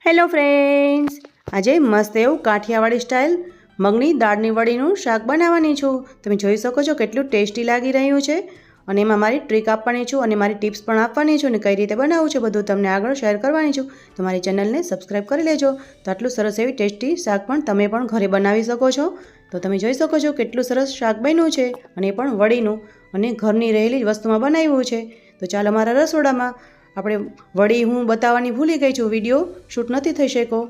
Hello friends, આજે મસ્ત એવું કાઠિયાવાડી સ્ટાઇલ મગની દાળની વડીનું શાક બનાવવાની છું. તમે જોઈ શકો છો કેટલું ટેસ્ટી લાગી રહ્યું છે. અને એમાં મારી ટ્રીક આપવાની છું અને મારી ટિપ્સ પણ આપવાની છું અને કઈ રીતે બનાવવું છે બધું તમને આગળ શેર કરવાની છું. તો મારી ચેનલને સબસ્ક્રાઈબ કરી લેજો. તો આટલું સરસ એવી ટેસ્ટી શાક પણ તમે પણ ઘરે બનાવી શકો છો. તો તમે જોઈ શકો છો કેટલું સરસ શાક બન્યું છે અને એ પણ વડીનું અને ઘરની રહેલી વસ્તુમાં બનાવ્યું છે. તો ચાલો મારા રસોડામાં આપણે વડી હું બતાવવાની ભૂલી ગઈ છું, વિડીયો શૂટ નથી થઈ શક્યો.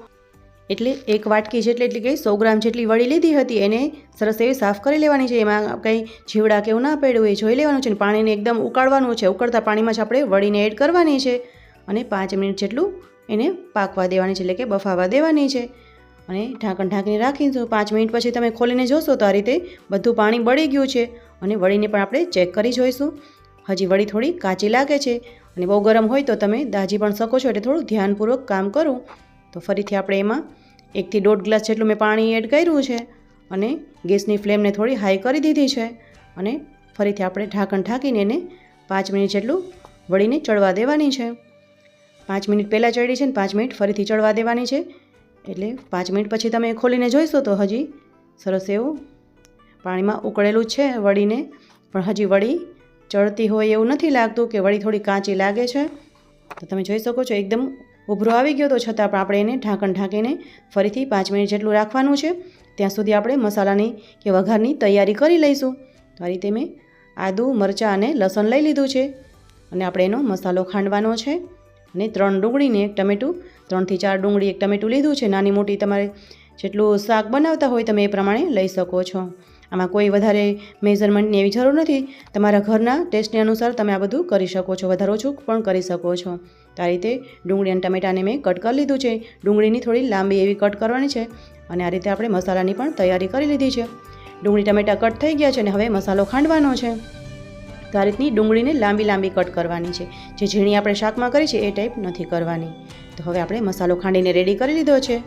એટલે એક વાટકી જેટલી એટલે કે 100 ગ્રામ જેટલી વડી લીધી હતી, એને સરસ એવી સાફ કરી લેવાની છે. એમાં કંઈ જીવડા કે એવું ના પડ્યું એ જોઈ લેવાનું છે. અને પાણીને એકદમ ઉકાળવાનું છે. ઉકળતા પાણીમાં જ આપણે વડીને એડ કરવાની છે અને 5 મિનિટ જેટલું એને પાકવા દેવાની છે, એટલે કે બફાવા દેવાની છે. અને ઢાંકણ ઢાંકીને રાખીશું. 5 મિનિટ પછી તમે ખોલીને જોશો તો આ રીતે બધું પાણી બળી ગયું છે. અને વડીને પણ આપણે ચેક કરી જોઈશું. હજી વડી થોડી કાચી લાગે છે અને બહુ ગરમ હોય તો તમે દાજી પણ શકો છો, એટલે થોડું ધ્યાનપૂર્વક કામ કરું. તો ફરીથી આપણે એમાં 1 થી 1.5 ગ્લાસ જેટલું મેં પાણી એડ કર્યું છે અને ગેસની ફ્લેમને થોડી હાઈ કરી દીધી છે. અને ફરીથી આપણે ઢાંકણ ઢાંકીને એને 5 મિનિટ જેટલું વડીને ચડવા દેવાની છે. 5 મિનિટ પહેલાં ચડી છે ને 5 મિનિટ ફરીથી ચડવા દેવાની છે. એટલે 5 મિનિટ પછી તમે ખોલીને જોઈશો તો હજી સરસ એવું પાણીમાં ઉકળેલું છે વડીને, પણ હજી વડી ચડતી હોય એવું નથી લાગતું, કે વડી થોડી કાચી લાગે છે. તો તમે જોઈ શકો છો એકદમ ઉભરો આવી ગયો, તો છતાં પણ આપણે એને ઢાંકણ ઢાંકીને ફરીથી 5 મિનિટ જેટલું રાખવાનું છે. ત્યાં સુધી આપણે મસાલાની કે વઘારની તૈયારી કરી લઈશું. તો આ રીતે મેં આદું, મરચાં અને લસણ લઈ લીધું છે અને આપણે એનો મસાલો ખાંડવાનો છે. અને 3 ડુંગળીને 1 ટમેટું, 3 થી 4 ડુંગળી 1 ટમેટું લીધું છે. નાની મોટી તમારે જેટલું શાક બનાવતા હોય તમે એ પ્રમાણે લઈ શકો છો. આમાં કોઈ વધારે મેઝરમેન્ટની એવી જરૂર નથી. તમારા ઘરના ટેસ્ટને અનુસાર તમે આ બધું કરી શકો છો, વધારે ઓછું પણ કરી શકો છો. તો આ રીતે ડુંગળી અને ટમેટાને મેં કટ કરી લીધું છે. ડુંગળીની થોડી લાંબી એવી કટ કરવાની છે. અને આ રીતે આપણે મસાલાની પણ તૈયારી કરી લીધી છે. ડુંગળી ટમેટા કટ થઈ ગયા છે અને હવે મસાલો ખાંડવાનો છે. તો આ રીતની ડુંગળીને લાંબી લાંબી કટ કરવાની છે. જે ઝીણી આપણે શાકમાં કરી છે એ ટાઈપ નથી કરવાની. તો હવે આપણે મસાલો ખાંડીને રેડી કરી લીધો છે.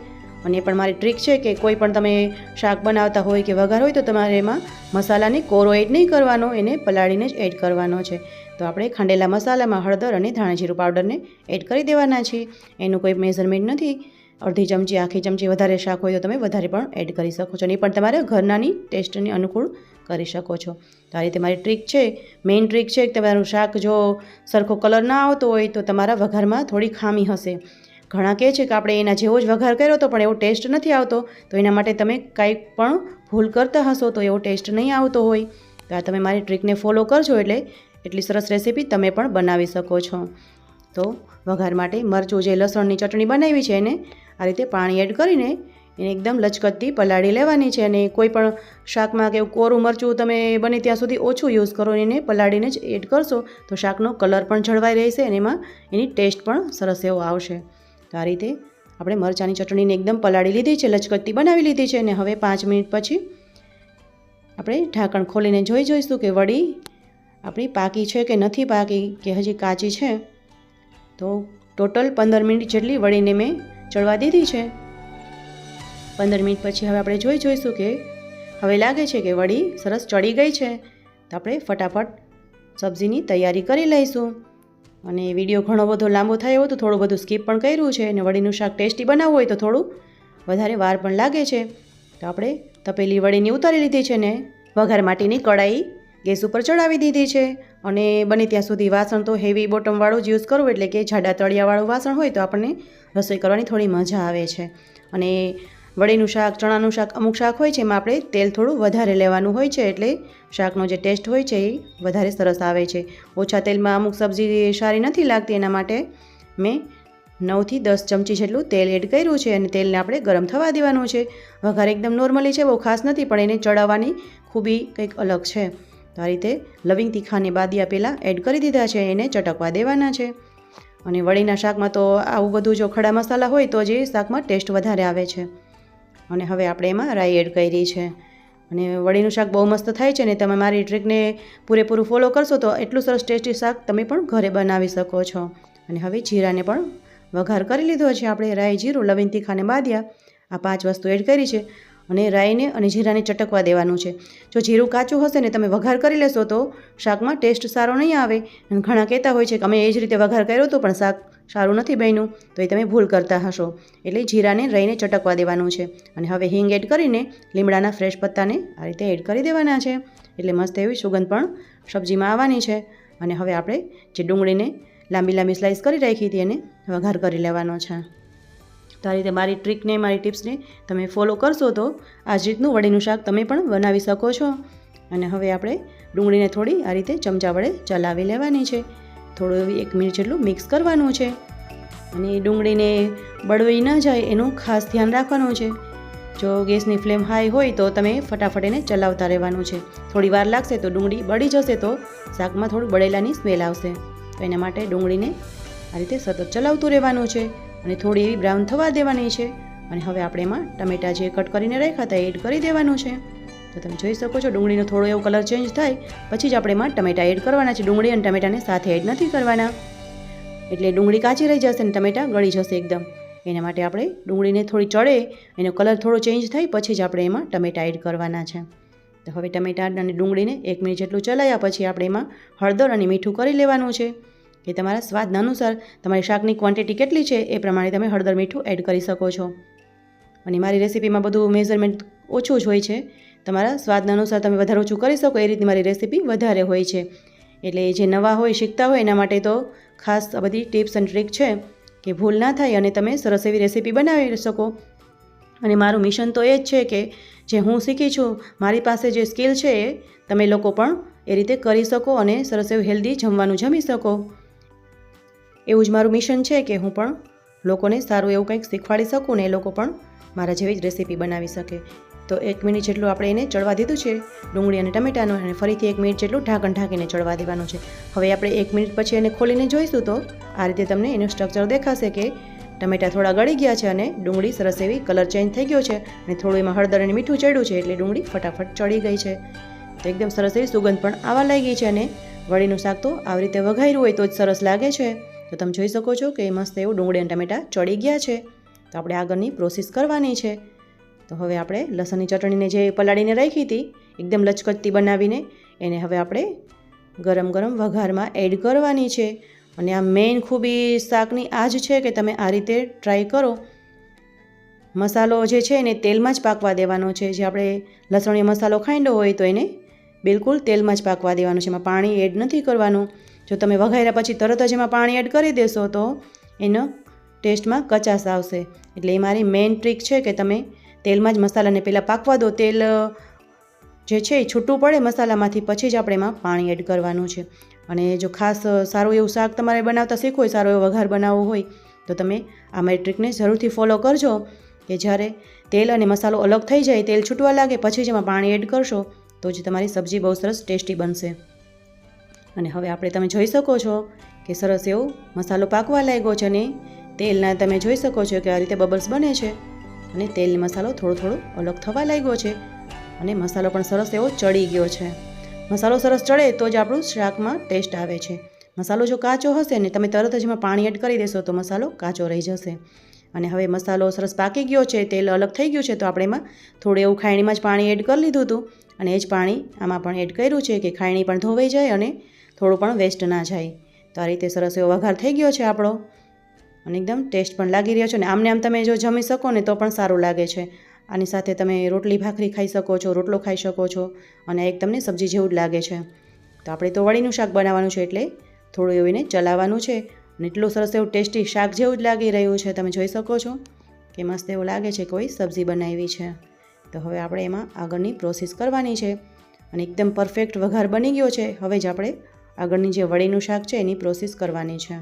અને એ પણ મારી ટ્રીક છે કે કોઈ પણ તમે શાક બનાવતા હોય કે વઘાર હોય તો તમારે એમાં મસાલાને કોરો એડ નહીં કરવાનો, એને પલાળીને જ એડ કરવાનો છે. તો આપણે ખાંડેલા મસાલામાં હળદર અને ધાણા જીરું પાવડરને એડ કરી દેવાના છીએ. એનું કોઈ મેઝરમેન્ટ નથી. અડધી ચમચી, આખી ચમચી વધારે શાક હોય તો તમે વધારે પણ એડ કરી શકો છો. અને એ પણ તમારે ઘરનાની ટેસ્ટની અનુકૂળ કરી શકો છો. તો આ રીતે મારી ટ્રીક છે, મેઇન ટ્રીક છે કે તમારું શાક જો સરખો કલર ના આવતો હોય તો તમારા વઘારમાં થોડી ખામી હશે. ઘણા કહે છે કે આપણે એના જેવો જ વઘાર કર્યો તો પણ એવો ટેસ્ટ નથી આવતો. તો એના માટે તમે કાંઈ પણ ભૂલ કરતા હશો તો એવો ટેસ્ટ નહીં આવતો હોય. તો આ તમે મારી ટ્રીકને ફોલો કરજો એટલે એટલી સરસ રેસીપી તમે પણ બનાવી શકો છો. તો વઘાર માટે મરચું, જે લસણની ચટણી બનાવી છે એને આ રીતે પાણી એડ કરીને એને એકદમ લચકતી પલાળી લેવાની છે. અને કોઈ પણ શાકમાં કે કોરું મરચું તમે બને ત્યાં સુધી ઓછું યુઝ કરો, એને પલાળીને જ એડ કરશો તો શાકનો કલર પણ જળવાઈ રહેશે અને એમાં એની ટેસ્ટ પણ સરસ એવો આવશે. તો આ રીતે આપણે મરચાંની ચટણીને એકદમ પલાળી લીધી છે, લચકતી બનાવી લીધી છે. અને હવે 5 મિનિટ પછી આપણે ઢાંકણ ખોલીને જોઈશું કે વડી આપણી પાકી છે કે નથી પાકી, કે હજી કાચી છે. તો ટોટલ 15 મિનિટ જેટલી વડીને મેં ચડવા દીધી છે. 15 મિનિટ પછી હવે આપણે જોઈશું કે હવે લાગે છે કે વડી સરસ ચડી ગઈ છે. તો આપણે ફટાફટ સબ્જીની તૈયારી કરી લઈશું. અને વિડીયો ઘણો બધો લાંબો થાય એવો તો થોડું બધું સ્કીપ પણ કર્યું છે. અને વડીનું શાક ટેસ્ટી બનાવવું હોય તો થોડું વધારે વાર પણ લાગે છે. તો આપણે તપેલી વડીની ઉતારી લીધી છે ને વઘાર માટેની કઢાઈ ગેસ ઉપર ચડાવી દીધી છે. અને બને ત્યાં સુધી વાસણ તો હેવી બોટમવાળું જ યુઝ કરવું, એટલે કે જાડા તળિયાવાળું વાસણ હોય તો આપણને રસોઈ કરવાની થોડી મજા આવે છે. અને વડીનું શાક, ચણાનું શાક, અમુક શાક હોય છે એમાં આપણે તેલ થોડું વધારે લેવાનું હોય છે, એટલે શાકનો જે ટેસ્ટ હોય છે એ વધારે સરસ આવે છે. ઓછા તેલમાં અમુક સબ્જી સારી નથી લાગતી, એના માટે મેં 9 થી 10 ચમચી જેટલું તેલ એડ કર્યું છે. અને તેલને આપણે ગરમ થવા દેવાનું છે. વઘાર એકદમ નોર્મલી છે, બહુ ખાસ નથી, પણ એને ચડાવવાની ખૂબી કંઈક અલગ છે. તો આ રીતે લવિંગ તીખાને બાદિયા પહેલાં એડ કરી દીધા છે, એને ચટકવા દેવાના છે. અને વડીના શાકમાં તો આવું બધું જો ખડા મસાલા હોય તો જ શાકમાં ટેસ્ટ વધારે આવે છે. અને હવે આપણે એમાં રાઈ એડ કરી છે. અને વડીનું શાક બહુ મસ્ત થાય છે. ને તમે મારી ટ્રીકને પૂરેપૂરું ફોલો કરશો તો એટલું સરસ ટેસ્ટી શાક તમે પણ ઘરે બનાવી શકો છો. અને હવે જીરાને પણ વઘાર કરી લીધો છે આપણે. રાઈ, જીરું, લવિંગ તીખાને બાદિયા, આ 5 વસ્તુ એડ કરી છે. અને રાઈને અને જીરાને ચટકવા દેવાનું છે. જો જીરું કાચું હશે ને તમે વઘાર કરી લેશો તો શાકમાં ટેસ્ટ સારો નહીં આવે. અને ઘણા કહેતા હોય છે કે અમે એ જ રીતે વઘાર કર્યો હતો પણ શાક સારું નથી બન્યું તો એ તમે ભૂલ કરતા હશો. એટલે જીરાને રહીને ચટકવા દેવાનું છે. અને હવે હિંગ એડ કરીને લીમડાના ફ્રેશ પત્તાને આ રીતે એડ કરી દેવાના છે. એટલે મસ્ત એવી સુગંધ પણ સબ્જીમાં આવવાની છે. અને હવે આપણે જે ડુંગળીને લાંબી લાંબી સ્લાઇસ કરી રાખી હતી એને વઘાર કરી લેવાનો છે. તો આ રીતે મારી ટ્રીકને મારી ટિપ્સને તમે ફોલો કરશો તો આ જ રીતનું વડીનું શાક તમે પણ બનાવી શકો છો. અને હવે આપણે ડુંગળીને થોડી આ રીતે ચમચા વડે ચલાવી લેવાની છે. થોડું એવી 1 મિનિટ જેટલું મિક્સ કરવાનું છે. અને ડુંગળીને બળવાઈ ન જાય એનું ખાસ ધ્યાન રાખવાનું છે. જો ગેસની ફ્લેમ હાઈ હોય તો તમે ફટાફટ એને ચલાવતા રહેવાનું છે. થોડી વાર લાગશે તો ડુંગળી બળી જશે તો શાકમાં થોડું બળેલાની સ્મેલ આવશે. તો એના માટે ડુંગળીને આ રીતે સતત ચલાવતું રહેવાનું છે. અને થોડી એવી બ્રાઉન થવા દેવાની છે. અને હવે આપણે એમાં ટમેટાં જે કટ કરીને રાખ્યા હતા એડ કરી દેવાનું છે. તો તમે જોઈ શકો છો ડુંગળીનો થોડો એવો કલર ચેન્જ થાય પછી જ આપણે એમાં ટમેટાં એડ કરવાના છે. ડુંગળી અને ટમેટાને સાથે એડ નથી કરવાના, એટલે ડુંગળી કાચી રહી જશે અને ટમેટાં ગળી જશે એકદમ. એના માટે આપણે ડુંગળીને થોડી ચડે, એનો કલર થોડો ચેન્જ થાય પછી જ આપણે એમાં ટમેટાં એડ કરવાના છે. તો હવે ટમેટાં અને ડુંગળીને 1 મિનિટ જેટલું ચલાવ્યા પછી આપણે એમાં હળદર અને મીઠું કરી લેવાનું છે. કે તમારા સ્વાદ અનુસાર તમારી શાકની ક્વોન્ટિટી કેટલી છે એ પ્રમાણે તમે હળદર મીઠું એડ કરી શકો છો. અને મારી રેસીપીમાં બધું મેઝરમેન્ટ ઓછું જ હોય છે. તમારા સ્વાદ અનુસાર તમે વધારે ઓછું કરી શકો એ રીતની મારી રેસીપી વધારે હોય છે. એટલે જે નવા હોય શીખતા હોય એના માટે તો ખાસ આ બધી ટિપ્સ એન્ડ ટ્રીક છે કે ભૂલ ના થાય અને તમે સરસ એવી રેસીપી બનાવી શકો. અને મારું મિશન તો એ જ છે કે જે હું શીખી છું, મારી પાસે જે સ્કિલ છે એ તમે લોકો પણ એ રીતે કરી શકો અને સરસ એવું હેલ્ધી જમવાનું જમી શકો. એવું જ મારું મિશન છે કે હું પણ લોકોને સારું એવું કંઈક શીખવાડી શકું ને એ લોકો પણ મારા જેવી જ રેસીપી બનાવી શકે. તો 1 મિનિટ જેટલું આપણે એને ચડવા દીધું છે ડુંગળી અને ટમેટાનું, અને ફરીથી 1 મિનિટ જેટલું ઢાંકણ ઢાંકીને ચડવા દેવાનું છે. હવે આપણે 1 મિનિટ પછી એને ખોલીને જોઈશું તો આ રીતે તમને એનું સ્ટ્રક્ચર દેખાશે કે ટમેટાં થોડા ગળી ગયા છે અને ડુંગળી સરસ એવી કલર ચેન્જ થઈ ગયો છે અને થોડું એમાં હળદર અને મીઠું ચડ્યું છે એટલે ડુંગળી ફટાફટ ચડી ગઈ છે. તો એકદમ સરસ એવી સુગંધ પણ આવવા લાગી છે. અને વળીનું શાક તો આવી રીતે વઘાર્યું હોય તો જ સરસ લાગે છે. તો તમે જોઈ શકો છો કે મસ્ત એવું ડુંગળી અને ટમેટાં ચડી ગયા છે. તો આપણે આગળની પ્રોસેસ કરવાની છે. તો હવે આપણે લસણની ચટણીને જે પલાળીને રાખી હતી એકદમ લચકતી બનાવીને એને હવે આપણે ગરમ ગરમ વઘારમાં એડ કરવાની છે. અને આ મેઇન ખૂબી શાકની આ જ છે કે તમે આ રીતે ટ્રાય કરો. મસાલો જે છે એને તેલમાં જ પાકવા દેવાનો છે. જે આપણે લસણીયો મસાલો ખાંડ્યો હોય તો એને બિલકુલ તેલમાં જ પાકવા દેવાનું છે. એમાં પાણી એડ નથી કરવાનું. જો તમે વઘાર્યા પછી તરત જ એમાં પાણી એડ કરી દેશો તો એનો ટેસ્ટમાં કચાશ આવશે. એટલે એ મારી મેઇન ટ્રીક છે કે તમે તેલમાં જ મસાલાને પહેલાં પાકવા દો. તેલ જે છે એ છૂટું પડે મસાલામાંથી પછી જ આપણે એમાં પાણી એડ કરવાનું છે. અને જો ખાસ સારું એવું શાક તમારે બનાવતા શીખવું હોય, સારો એવો વઘાર બનાવવો હોય તો તમે આ મારી ટ્રીકને જરૂરથી ફોલો કરજો કે જ્યારે તેલ અને મસાલો અલગ થઈ જાય, તેલ છૂટવા લાગે પછી જ એમાં પાણી એડ કરશો તો જ તમારી સબ્જી બહુ સરસ ટેસ્ટી બનશે. અને હવે આપણે તમે જોઈ શકો છો કે સરસ એવો મસાલો પાકવા લાગ્યો છે અને તેલના તમે જોઈ શકો છો કે આ રીતે બબલ્સ બને છે અને તેલ મસાલો થોડો થોડો અલગ થવા લાગ્યો છે અને મસાલો પણ સરસ એવો ચડી ગયો છે. મસાલો સરસ ચડે તો જ આપણું શાકમાં ટેસ્ટ આવે છે. મસાલો જો કાચો હશે ને તમે તરત જ એમાં પાણી એડ કરી દેશો તો મસાલો કાચો રહી જશે. અને હવે મસાલો સરસ પાકી ગયો છે, તેલ અલગ થઈ ગયું છે તો આપણે એમાં થોડું એવું ખાયણીમાં જ પાણી એડ કરી લીધું હતું અને એ જ પાણી આમાં પણ એડ કર્યું છે કે ખાયણી પણ ધોવાઈ જાય અને થોડું પણ વેસ્ટ ના જાય. તો આ રીતે સરસ એવો વઘાર થઈ ગયો છે આપણો અને એકદમ ટેસ્ટ પણ લાગી રહ્યો છે. અને આમને આમ તમે જો જમી શકો ને તો પણ સારું લાગે છે. આની સાથે તમે રોટલી ભાખરી ખાઈ શકો છો, રોટલો ખાઈ શકો છો અને એક તમને સબ્જી જેવું જ લાગે છે. તો આપણે તો વળીનું શાક બનાવવાનું છે એટલે થોડું એવું એને ચલાવવાનું છે. અને એટલું સરસ એવું ટેસ્ટી શાક જેવું જ લાગી રહ્યું છે. તમે જોઈ શકો છો કે મસ્ત એવું લાગે છે કોઈ સબ્જી બનાવી છે. તો હવે આપણે એમાં આગળની પ્રોસેસ કરવાની છે અને એકદમ પરફેક્ટ વઘાર બની ગયો છે. હવે જ આપણે આગળની જે વળીનું શાક છે એની પ્રોસેસ કરવાની છે.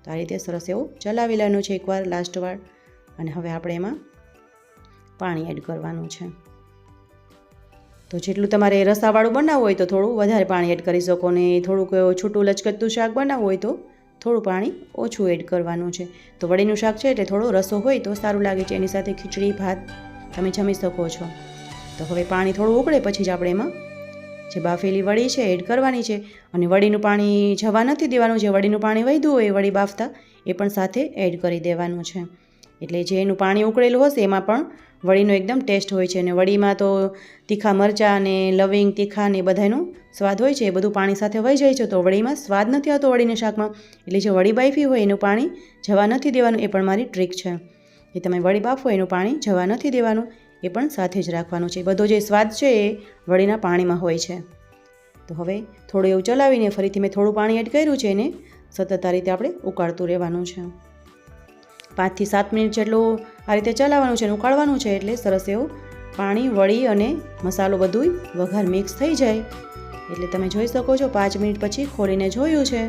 તો આ રીતે સરસ એવું ચલાવી લેવાનું છે એકવાર, લાસ્ટ વાર. અને હવે આપણે એમાં પાણી એડ કરવાનું છે. તો જેટલું તમારે રસાવાળું બનાવવું હોય તો થોડું વધારે પાણી એડ કરી શકો ને થોડુંક છૂટું લચકતું શાક બનાવવું હોય તો થોડું પાણી ઓછું એડ કરવાનું છે. તો વળીનું શાક છે એટલે થોડો રસો હોય તો સારું લાગે છે. એની સાથે ખીચડી ભાત તમે જમી શકો છો. તો હવે પાણી થોડું ઉકળે પછી જ આપણે એમાં જે બાફેલી વડી છે એડ કરવાની છે. અને વડીનું પાણી જવા નથી દેવાનું. જે વડીનું પાણી વધ્યું હોય વડી બાફતા એ પણ સાથે એડ કરી દેવાનું છે. એટલે જે એનું પાણી ઉકળેલું હશે એમાં પણ વડીનો એકદમ ટેસ્ટ હોય છે. અને વડીમાં તો તીખા મરચાં અને લવિંગ તીખા ને બધાનો સ્વાદ હોય છે, એ બધું પાણી સાથે વહી જાય છે, તો વડીમાં સ્વાદ નથી આવતો વડીના શાકમાં. એટલે જે વડી બાફી હોય એનું પાણી જવા નથી દેવાનું, એ પણ મારી ટ્રીક છે. એ તમે વડી બાફો એનું પાણી જવા નથી દેવાનું, એ પણ સાથે જ રાખવાનું છે. બધો જે સ્વાદ છે એ વડીના પાણીમાં હોય છે. તો હવે થોડું એવું ચલાવીને ફરીથી મેં થોડું પાણી એડ કર્યું છે, એને સતત આ રીતે આપણે ઉકાળતું રહેવાનું છે. 5 થી 7 મિનિટ જેટલું આ રીતે ચલાવવાનું છે અને ઉકાળવાનું છે, એટલે સરસ એવું પાણી, વડી અને મસાલો બધું વઘાર મિક્સ થઈ જાય. એટલે તમે જોઈ શકો છો 5 મિનિટ પછી ખોલીને જોયું છે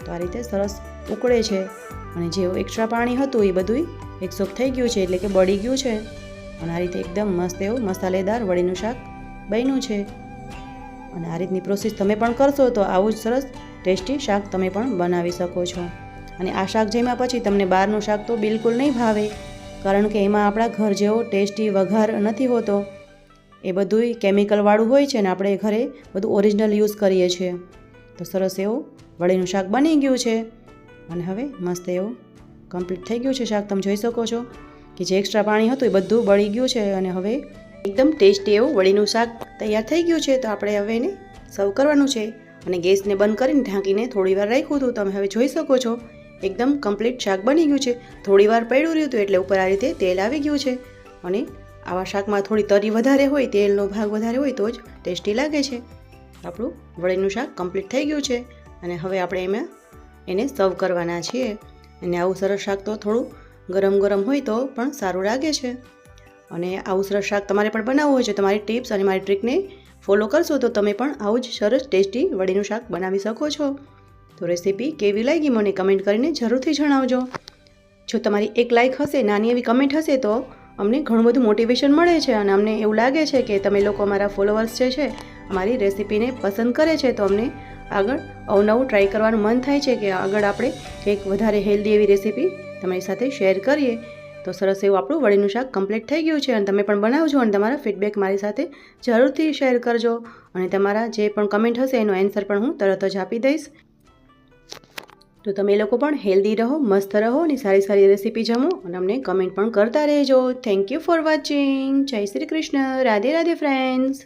તો આ રીતે સરસ ઉકળે છે અને જે એક્સ્ટ્રા પાણી હતું એ બધું એબ્સોર્બ થઈ ગયું છે, એટલે કે બળી ગયું છે. અને આ રીતે એકદમ મસ્ત એવું મસાલેદાર વડીનું શાક બન્યું છે. અને આ રીતની પ્રોસેસ તમે પણ કરશો તો આવું જ સરસ ટેસ્ટી શાક તમે પણ બનાવી શકો છો. અને આ શાક જમ્યા પછી તમને બહારનું શાક તો બિલકુલ નહીં ભાવે, કારણ કે એમાં આપણા ઘર જેવો ટેસ્ટી વઘાર નથી હોતો. એ બધુંય કેમિકલવાળું હોય છે ને આપણે ઘરે બધું ઓરિજિનલ યુઝ કરીએ છીએ. તો સરસ એવું વડીનું શાક બની ગયું છે અને હવે મસ્ત એવું કમ્પ્લીટ થઈ ગયું છે શાક. તમે જોઈ શકો છો કે જે એક્સ્ટ્રા પાણી હતું એ બધું બળી ગયું છે અને હવે એકદમ ટેસ્ટી એવું વડીનું શાક તૈયાર થઈ ગયું છે. તો આપણે હવે એને સર્વ કરવાનું છે અને ગેસને બંધ કરીને ઢાંકીને થોડી વાર રાખ્યું હતું. તમે હવે જોઈ શકો છો એકદમ કમ્પ્લીટ શાક બની ગયું છે. થોડી વાર પડ્યું રહ્યું હતું એટલે ઉપર આ રીતે તેલ આવી ગયું છે. અને આવા શાકમાં થોડી તરી વધારે હોય, તેલનો ભાગ વધારે હોય તો જ ટેસ્ટી લાગે છે. આપણું વડીનું શાક કમ્પ્લીટ થઈ ગયું છે અને હવે આપણે એમાં એને સર્વ કરવાના છીએ. અને આવું સરસ શાક તો થોડું ગરમ ગરમ હોય તો પણ સારું લાગે છે. અને આવું સરસ શાક તમારે પણ બનાવવું હોય છે, તમારી ટિપ્સ અને મારી ટ્રીકને ફોલો કરશો તો તમે પણ આવું જ સરસ ટેસ્ટી વડીનું શાક બનાવી શકો છો. તો રેસીપી કેવી લાગી મને કમેન્ટ કરીને જરૂરથી જણાવજો. જો તમારી એક લાઇક હશે, નાની એવી કમેન્ટ હશે તો અમને ઘણું બધું મોટિવેશન મળે છે અને અમને એવું લાગે છે કે તમે લોકો અમારા ફોલોવર્સ જે છે અમારી રેસીપીને પસંદ કરે છે, તો અમને આગળ અવનવું ટ્રાય કરવાનું મન થાય છે કે આગળ આપણે કંઈક વધારે હેલ્ધી એવી રેસીપી તમારી સાથે શેર કરીએ. તો સરસ એવું આપણું વડીનું શાક કમ્પ્લીટ થઈ ગયું છે અને તમે પણ બનાવજો અને તમારા ફીડબેક મારી સાથે જરૂરથી શેર કરજો. અને તમારા જે પણ કમેન્ટ હશે એનો આન્સર પણ હું તરત જ આપી દઈશ. તો તમે લોકો પણ હેલ્ધી રહો, મસ્ત રહો અને સારી સારી રેસીપી જમો અને અમને કમેન્ટ પણ કરતા રહેજો. Thank you for watching. જય શ્રી કૃષ્ણ. રાધે રાધે ફ્રેન્ડ્સ.